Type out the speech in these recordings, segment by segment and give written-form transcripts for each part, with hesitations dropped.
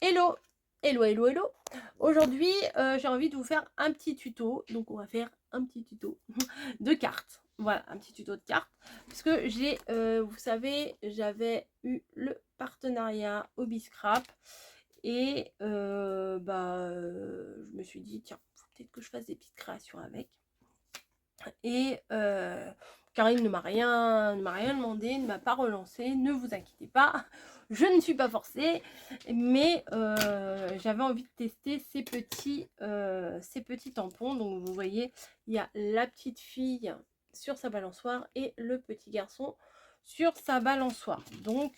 Hello, hello, hello, hello. Aujourd'hui, j'ai envie de vous faire un petit tuto. Donc, on va faire un petit tuto de cartes. Voilà, un petit tuto de cartes. Parce que j'ai, vous savez, j'avais eu le partenariat Hobby-Scrap. Et je me suis dit, tiens, faut peut-être que je fasse des petites créations avec. Et Karine ne m'a rien demandé, ne m'a pas relancé, ne vous inquiétez pas, je ne suis pas forcée, mais j'avais envie de tester ces petits tampons. Donc vous voyez, il y a la petite fille sur sa balançoire et le petit garçon sur sa balançoire. Donc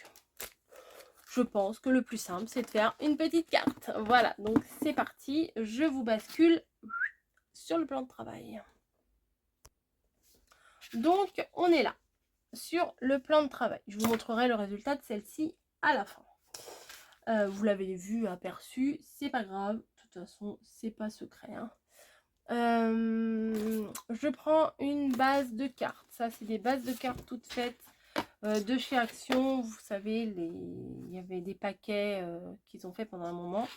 je pense que le plus simple, c'est de faire une petite carte. Voilà, donc c'est parti, je vous bascule sur le plan de travail. Donc, on est là, sur le plan de travail. Je vous montrerai le résultat de celle-ci à la fin. Vous l'avez vu, aperçu, c'est pas grave. De toute façon, c'est pas secret. Hein. Je prends une base de cartes. Ça, c'est des bases de cartes toutes faites de chez Action. Vous savez, il y avait des paquets qu'ils ont fait pendant un moment.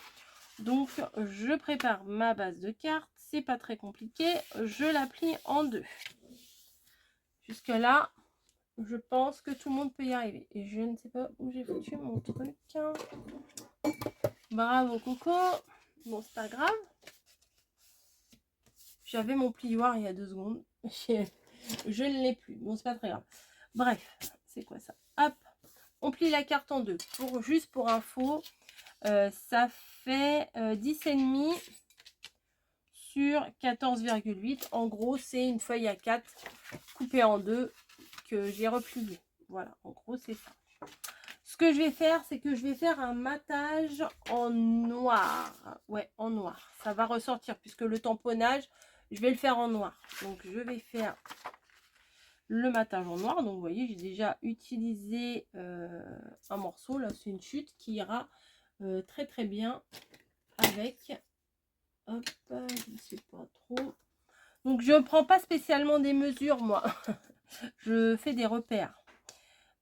Donc, je prépare ma base de cartes. C'est pas très compliqué. Je la plie en deux. Jusque là, je pense que tout le monde peut y arriver. Et je ne sais pas où j'ai foutu mon truc. Bravo Coco. Bon, c'est pas grave. J'avais mon plioir il y a 2 secondes. Je ne l'ai plus. Bon, c'est pas très grave. Bref, c'est quoi ça? Hop, on plie la carte en deux. Juste pour info, ça fait 10,5 sur 14,8. En gros, c'est une feuille à 4 coupée en deux que j'ai repliée. Voilà, en gros, c'est ça. Ce que je vais faire, c'est que je vais faire un matage en noir. Ouais, en noir. Ça va ressortir puisque le tamponnage, je vais le faire en noir. Donc, je vais faire le matage en noir. Donc, vous voyez, j'ai déjà utilisé un morceau. Là, c'est une chute qui ira très, très bien avec... Hop, je ne sais pas trop. Donc, je ne prends pas spécialement des mesures, moi. Je fais des repères.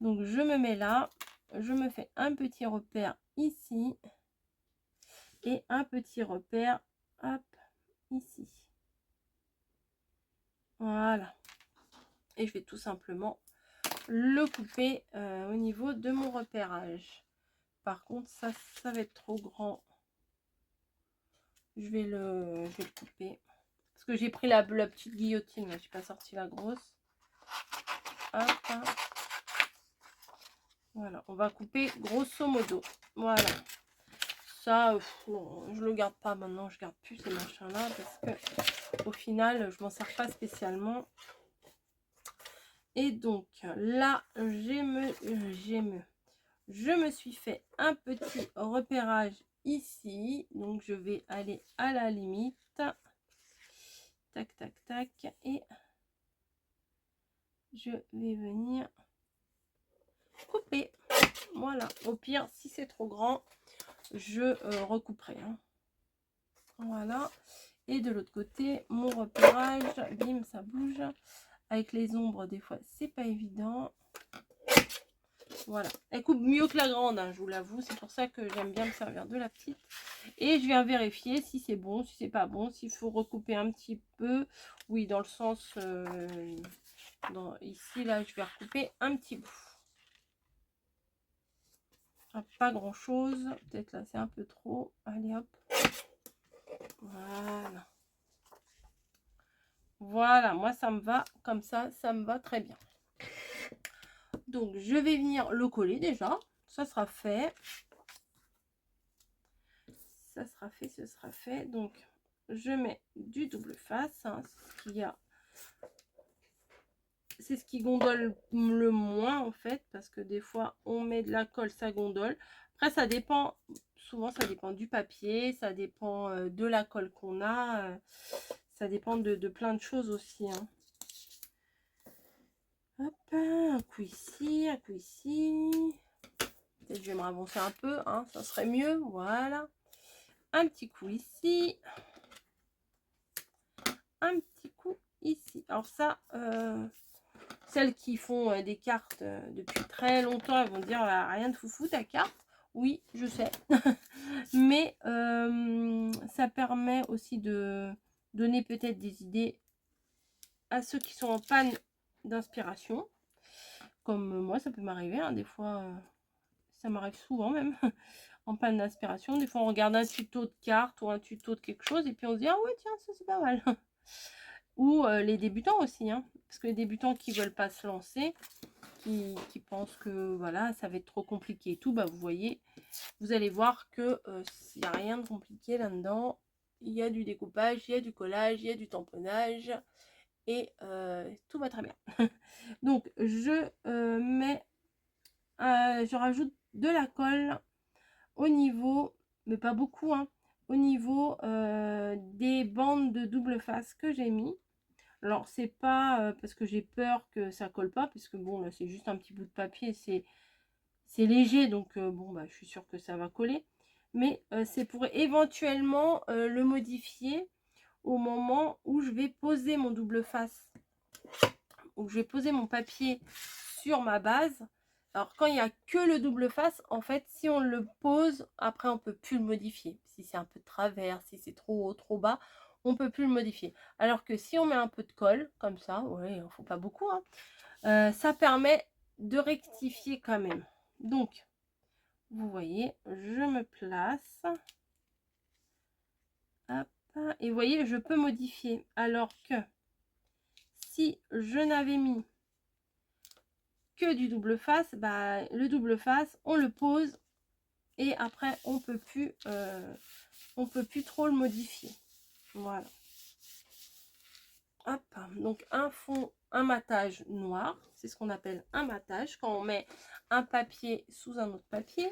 Donc, je me mets là. Je me fais un petit repère ici. Et un petit repère, hop, ici. Voilà. Et je vais tout simplement le couper au niveau de mon repérage. Par contre, ça va être trop grand. Je vais le couper. Parce que j'ai pris la petite guillotine, mais je n'ai pas sorti la grosse. Hop. Voilà, on va couper grosso modo. Voilà. Ça, non, je le garde pas maintenant, je garde plus ces machins là parce que au final, je m'en sers pas spécialement. Et donc là, je me suis fait un petit repérage ici. Donc je vais aller à la limite. Tac, tac, tac. Et je vais venir couper. Voilà. Au pire, si c'est trop grand, je recouperai. Hein. Voilà. Et de l'autre côté, mon repérage. Bim, ça bouge. Avec les ombres, des fois, c'est pas évident. Voilà, elle coupe mieux que la grande, hein, je vous l'avoue. C'est pour ça que j'aime bien me servir de la petite. Et je viens vérifier si c'est bon, si c'est pas bon, s'il faut recouper un petit peu. Oui, dans le sens... ici, là, je vais recouper un petit bout. Ah, pas grand-chose. Peut-être là, c'est un peu trop. Allez, hop. Voilà. Voilà, moi, ça me va comme ça me va très bien. Donc, je vais venir le coller déjà. Ça sera fait. Ça sera fait, ce sera fait. Donc, je mets du double face. Hein, c'est ce qui gondole le moins, en fait. Parce que des fois, on met de la colle, ça gondole. Après, ça dépend. Souvent, ça dépend du papier. Ça dépend de la colle qu'on a. Ça dépend de plein de choses aussi. Hein. Hop, un coup ici, un coup ici. Peut-être je vais me ravancer un peu, hein, ça serait mieux. Voilà. Un petit coup ici. Un petit coup ici. Alors ça, celles qui font des cartes depuis très longtemps, elles vont dire rien de foufou ta carte. Oui, je sais. mais ça permet aussi de donner peut-être des idées à ceux qui sont en panne d'inspiration. Comme moi, ça peut m'arriver, hein, des fois, ça m'arrive souvent même, en panne d'inspiration. Des fois, on regarde un tuto de cartes ou un tuto de quelque chose, et puis on se dit, ah ouais, tiens, ça c'est pas mal. Ou les débutants aussi, hein, parce que les débutants qui veulent pas se lancer, qui pensent que voilà, ça va être trop compliqué et tout, bah vous voyez, vous allez voir que il n'y a rien de compliqué là-dedans. Il y a du découpage, il y a du collage, il y a du tamponnage, et tout va très bien. Donc je mets, je rajoute de la colle au niveau, mais pas beaucoup, hein, au niveau des bandes de double face que j'ai mis. Alors c'est pas parce que j'ai peur que ça colle pas, puisque bon là c'est juste un petit bout de papier, c'est léger, donc bon bah je suis sûre que ça va coller, mais c'est pour éventuellement le modifier au moment où je vais poser mon double face, où je vais poser mon papier sur ma base. Alors quand il n'y a que le double face, en fait si on le pose, après on peut plus le modifier. Si c'est un peu de travers, si c'est trop haut, trop bas, on peut plus le modifier. Alors que si on met un peu de colle, comme ça, ouais, il ne faut pas beaucoup, hein, ça permet de rectifier quand même. Donc, vous voyez, je me place. Hop, et vous voyez, je peux modifier. Alors que si je n'avais mis que du double face, bah, le double face, on le pose et après on peut plus trop le modifier. Voilà. Hop, donc un fond, un matage noir, c'est ce qu'on appelle un matage quand on met un papier sous un autre papier.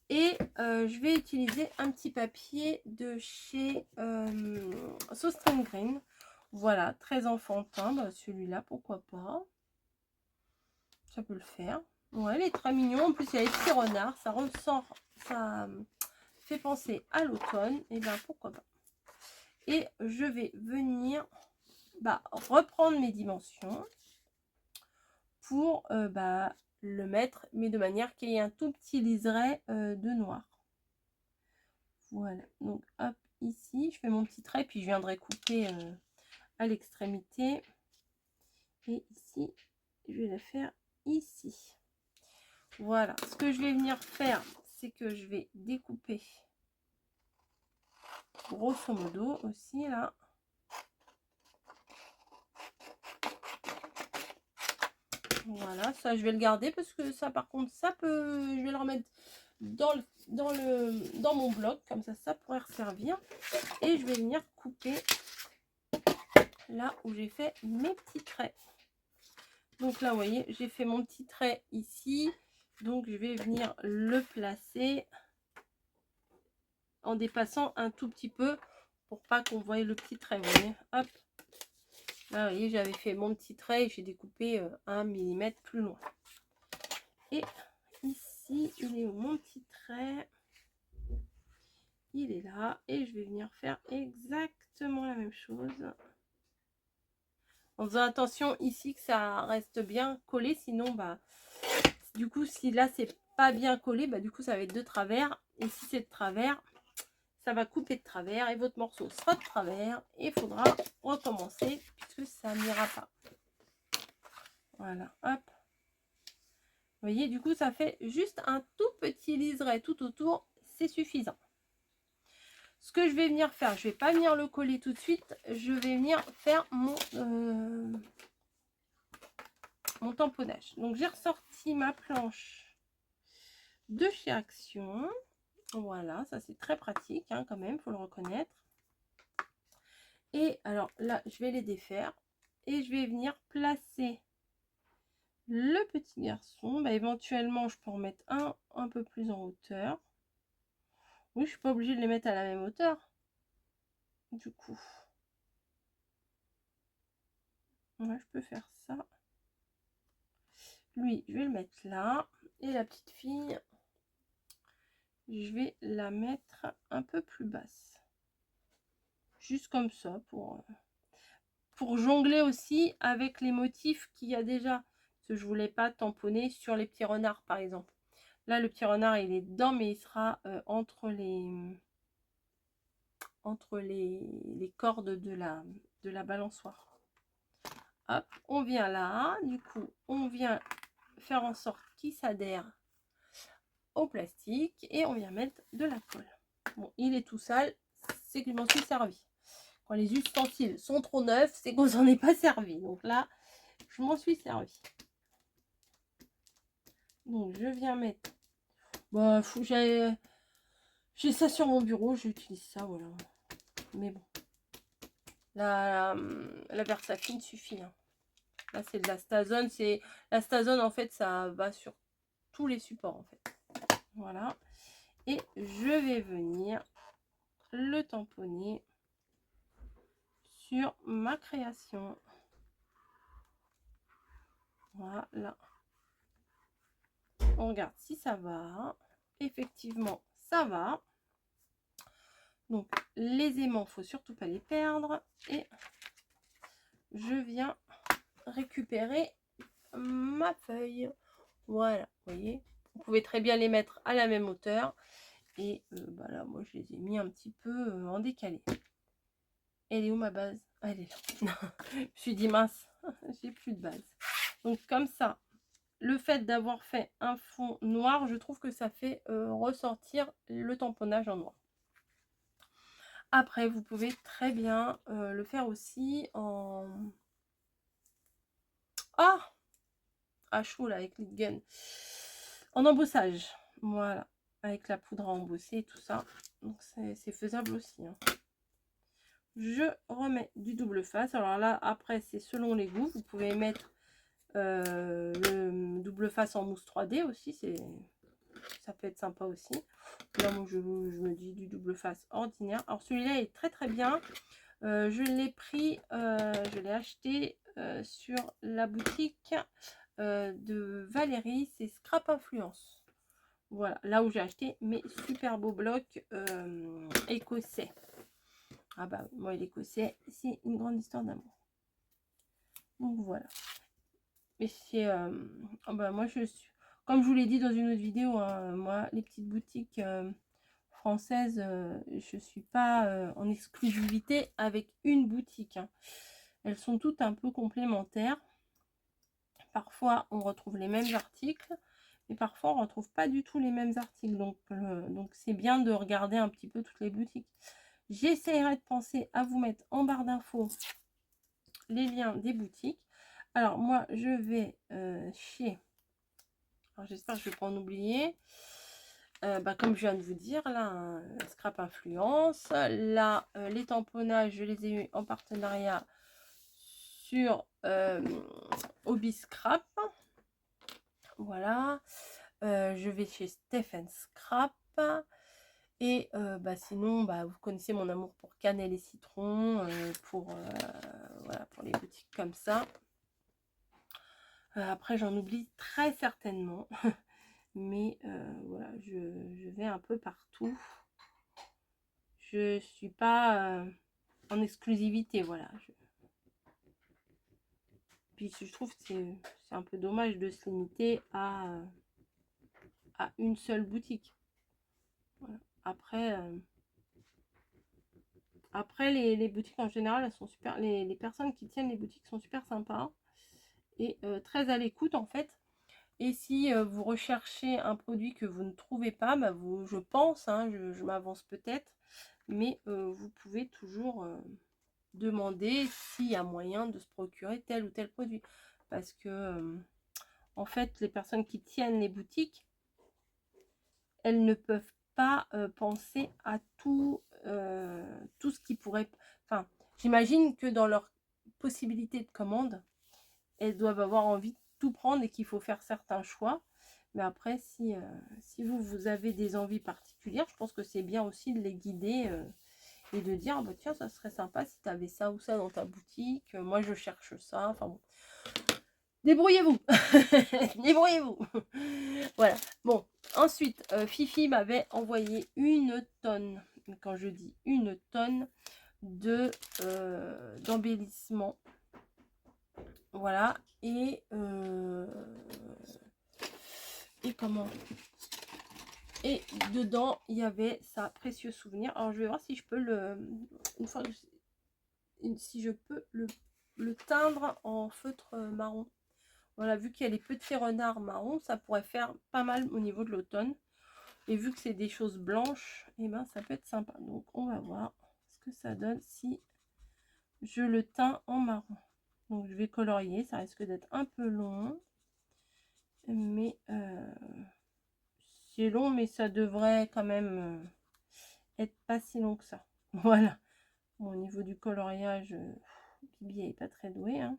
Et je vais utiliser un petit papier de chez So String Green. Voilà, très enfantin, bah, celui-là, pourquoi pas. Ça peut le faire. Ouais, il est très mignon. En plus, il y a les petits renards. Ça ressort, ça fait penser à l'automne. Et bien, pourquoi pas. Et je vais venir reprendre mes dimensions pour le mettre, mais de manière qu'il y ait un tout petit liseré de noir. Voilà, donc hop, ici, je fais mon petit trait, puis je viendrai couper à l'extrémité. Et ici, je vais la faire ici. Voilà, ce que je vais venir faire, c'est que je vais découper grosso modo aussi, là. Voilà, ça je vais le garder parce que ça par contre, ça peut, je vais le remettre dans mon bloc, comme ça pourrait servir. Et je vais venir couper là où j'ai fait mes petits traits. Donc là, vous voyez, j'ai fait mon petit trait ici. Donc, je vais venir le placer en dépassant un tout petit peu pour pas qu'on voie le petit trait. Vous voyez, hop. Là, vous voyez, j'avais fait mon petit trait et j'ai découpé 1 mm plus loin. Et ici, il est où mon petit trait? Il est là. Et je vais venir faire exactement la même chose. En faisant attention ici que ça reste bien collé. Sinon, bah, du coup, si là, c'est pas bien collé, bah, du coup, ça va être de travers. Et si c'est de travers, ça va couper de travers et votre morceau sera de travers. Et il faudra recommencer puisque ça n'ira pas. Voilà, hop. Vous voyez, du coup, ça fait juste un tout petit liseré tout autour. C'est suffisant. Ce que je vais venir faire, je ne vais pas venir le coller tout de suite. Je vais venir faire mon tamponnage. Donc, j'ai ressorti ma planche de chez Action. Voilà, ça c'est très pratique hein, quand même, il faut le reconnaître. Et alors là, je vais les défaire et je vais venir placer le petit garçon. Bah, éventuellement, je peux en mettre un peu plus en hauteur. Oui, je suis pas obligée de les mettre à la même hauteur. Du coup, ouais, je peux faire ça. Lui, je vais le mettre là. Et la petite fille, je vais la mettre un peu plus basse. Juste comme ça pour jongler aussi avec les motifs qu'il y a déjà. Parce que je voulais pas tamponner sur les petits renards par exemple. Là, le petit renard, il est dedans, mais il sera entre les cordes de la balançoire. Hop, on vient là, du coup, on vient faire en sorte qu'il s'adhère au plastique et on vient mettre de la colle. Bon, il est tout sale, c'est que je m'en suis servi. Quand les ustensiles sont trop neufs, c'est qu'on s'en est pas servi. Donc là, je m'en suis servi. Donc je viens mettre... Bah, j'ai ça sur mon bureau, j'utilise ça, voilà. Mais bon. La Versafine suffit. Hein. Là, c'est de la Stazone. La Stazone, en fait, ça va sur tous les supports, en fait. Voilà. Et je vais venir le tamponner sur ma création. Voilà. On regarde si ça va. Effectivement, ça va. Donc, les aimants, faut surtout pas les perdre. Et je viens récupérer ma feuille. Voilà, vous voyez. Vous pouvez très bien les mettre à la même hauteur. Et bah là, moi, je les ai mis un petit peu en décalé. Elle est où ma base? Ah, elle est là. Je me suis dit, mince, j'ai plus de base. Donc, comme ça, le fait d'avoir fait un fond noir, je trouve que ça fait ressortir le tamponnage en noir. Après, vous pouvez très bien le faire aussi en... Ah, à chaud là, avec les gun. En embossage. Voilà. Avec la poudre à embosser et tout ça. Donc, c'est faisable aussi. Hein. Je remets du double face. Alors là, après, c'est selon les goûts. Vous pouvez mettre le double face en mousse 3D aussi. Ça peut être sympa aussi. Là, moi, je me dis du double face ordinaire. Alors, celui-là est très, très bien. Je l'ai pris, je l'ai acheté sur la boutique de Valérie. C'est Scrap Influence. Voilà, là où j'ai acheté mes super beaux blocs écossais. Ah bah, moi, l'écossais, c'est une grande histoire d'amour. Donc, voilà. Mais c'est... oh bah, moi, je suis... Comme je vous l'ai dit dans une autre vidéo, hein, moi, les petites boutiques françaises, je ne suis pas en exclusivité avec une boutique. Hein. Elles sont toutes un peu complémentaires. Parfois, on retrouve les mêmes articles. Et parfois, on ne retrouve pas du tout les mêmes articles. Donc c'est bien de regarder un petit peu toutes les boutiques. J'essaierai de penser à vous mettre en barre d'infos les liens des boutiques. Alors, moi, je vais chez... Alors, j'espère que je ne vais pas en oublier. Bah, comme je viens de vous dire, là, Scrap Influence. Là, les tamponnages, je les ai eu en partenariat sur Hobby Scrap. Voilà. Je vais chez Stephen Scrap. Et bah, sinon, bah, vous connaissez mon amour pour cannelle et citron, voilà, pour les boutiques comme ça. Après, j'en oublie très certainement. Mais voilà, je vais un peu partout. Je suis pas en exclusivité, voilà. Puis je trouve que c'est un peu dommage de se limiter à une seule boutique. Voilà. Après les boutiques en général, elles sont super. Les personnes qui tiennent les boutiques sont super sympas et très à l'écoute en fait. Et si vous recherchez un produit que vous ne trouvez pas, bah je pense, hein, je m'avance peut-être, mais vous pouvez toujours demander s'il y a moyen de se procurer tel ou tel produit. Parce que, en fait, les personnes qui tiennent les boutiques, elles ne peuvent pas penser à tout ce qui pourrait... Enfin, j'imagine que dans leur possibilité de commande, elles doivent avoir envie de tout prendre et qu'il faut faire certains choix. Mais après, si vous avez des envies particulières, je pense que c'est bien aussi de les guider et de dire, bah, tiens, ça serait sympa si tu avais ça ou ça dans ta boutique. Moi, je cherche ça. Enfin bon. Débrouillez-vous. Débrouillez-vous. Voilà. Bon, ensuite, Fifi m'avait envoyé une tonne, quand je dis une tonne, d'embellissement. Voilà. Et comment Et dedans, il y avait ça, précieux souvenir. Alors, je vais voir si je peux une fois que si je peux le teindre en feutre marron. Voilà, vu qu'il y a les petits renards marron, ça pourrait faire pas mal au niveau de l'automne. Et vu que c'est des choses blanches, et ben ça peut être sympa. Donc, on va voir ce que ça donne si je le teins en marron. Donc, je vais colorier. Ça risque d'être un peu long. Mais c'est long, mais ça devrait quand même être pas si long que ça. Voilà. Bon, au niveau du coloriage, Bibi n'est pas très doué, hein.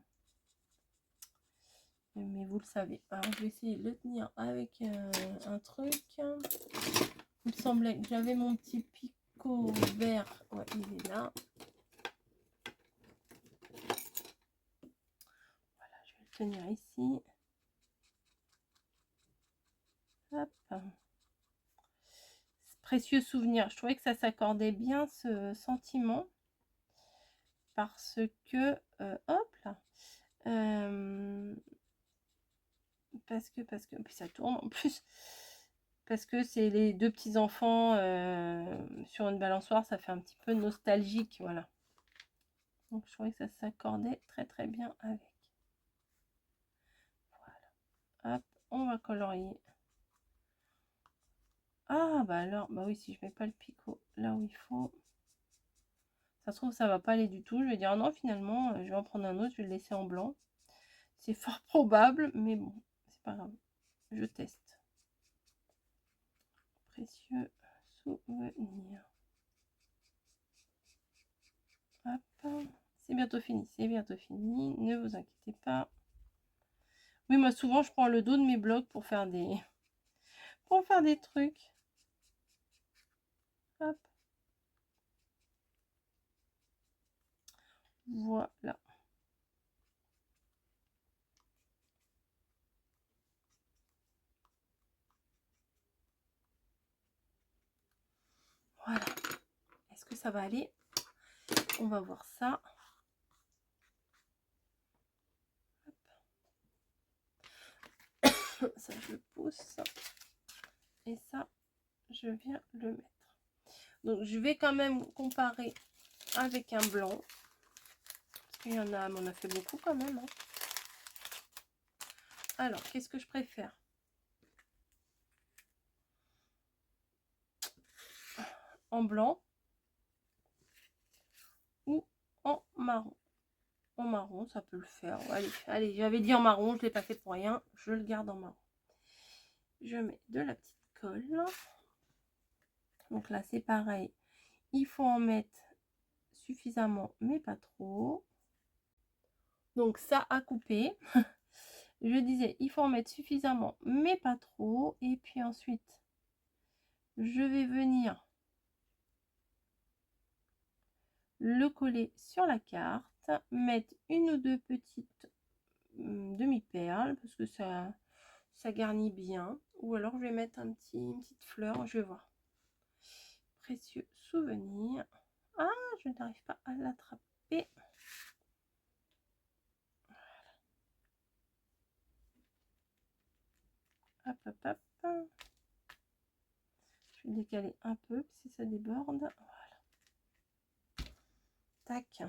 Mais vous le savez. Alors, je vais essayer de le tenir avec un truc. Il me semblait que j'avais mon petit picot vert. Ouais, il est là. Voilà, je vais le tenir ici. Hop. Précieux souvenir. Je trouvais que ça s'accordait bien, ce sentiment. Parce que, hop là. Parce que, puis ça tourne en plus. Parce que c'est les deux petits enfants sur une balançoire, ça fait un petit peu nostalgique, voilà. Donc je trouvais que ça s'accordait très très bien avec. Voilà. Hop, on va colorier. Ah bah alors, bah oui, si je mets pas le picot là où il faut, ça se trouve ça va pas aller du tout. Je vais dire non, finalement, je vais en prendre un autre, je vais le laisser en blanc. C'est fort probable, mais bon, c'est pas grave. Je teste. Précieux souvenir. Hop, c'est bientôt fini, c'est bientôt fini, ne vous inquiétez pas. Oui, moi souvent je prends le dos de mes blocs pour faire des trucs. Hop. Voilà. Voilà. Est-ce que ça va aller? On va voir ça. Hop. Ça, je le pousse. Et ça, je viens le mettre. Donc, je vais quand même comparer avec un blanc. Parce qu'il y en a, mais on a fait beaucoup quand même, hein. Alors, qu'est-ce que je préfère? En blanc ou en marron? En marron, ça peut le faire. Allez, j'avais dit en marron, je ne l'ai pas fait pour rien. Je le garde en marron. Je mets de la petite colle. Donc là, c'est pareil. Il faut en mettre suffisamment, mais pas trop. Donc ça à couper. Je disais, il faut en mettre suffisamment, mais pas trop. Et puis ensuite, je vais venir le coller sur la carte. Mettre une ou deux petites demi-perles, parce que ça garnit bien. Ou alors, je vais mettre une petite fleur, je vais voir. Précieux souvenir. Ah, je n'arrive pas à l'attraper. Hop, hop, hop. Je vais décaler un peu si ça déborde. Voilà. Tac.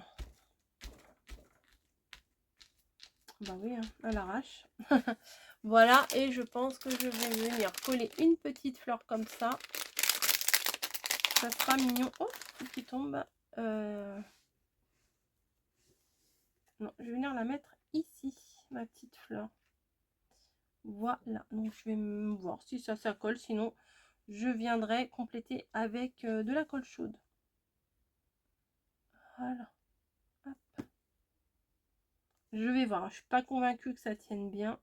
Bah oui, hein, à l'arrache. Voilà, et je pense que je vais venir coller une petite fleur comme ça. Ça sera mignon. Oh, qui tombe. Non, je vais venir la mettre ici, ma petite fleur. Voilà, donc je vais voir si ça colle. Sinon, je viendrai compléter avec de la colle chaude. Voilà. Hop. Je vais voir. Je suis pas convaincue que ça tienne bien.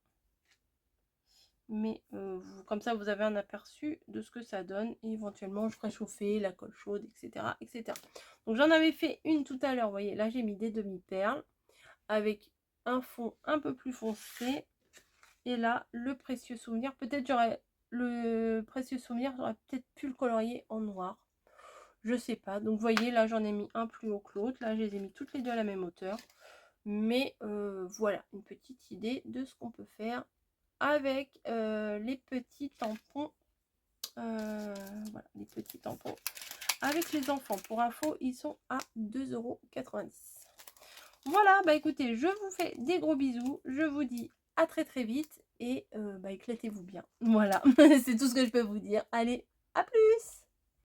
Mais comme ça, vous avez un aperçu de ce que ça donne. Et éventuellement, je ferai chauffer la colle chaude, etc. etc. Donc, j'en avais fait une tout à l'heure. Vous voyez, là, j'ai mis des demi-perles avec un fond un peu plus foncé. Et là, le précieux souvenir. Peut-être j'aurais le précieux souvenir, j'aurais peut-être pu le colorier en noir. Je sais pas. Donc, vous voyez, là, j'en ai mis un plus haut que l'autre. Là, je les ai mis toutes les deux à la même hauteur. Mais voilà, une petite idée de ce qu'on peut faire avec les petits tampons Voilà, les petits tampons avec les enfants. Pour info, ils sont à 2,90 €. Voilà, bah écoutez, je vous fais des gros bisous. Je vous dis à très très vite et bah, éclatez-vous bien. Voilà, c'est tout ce que je peux vous dire. Allez,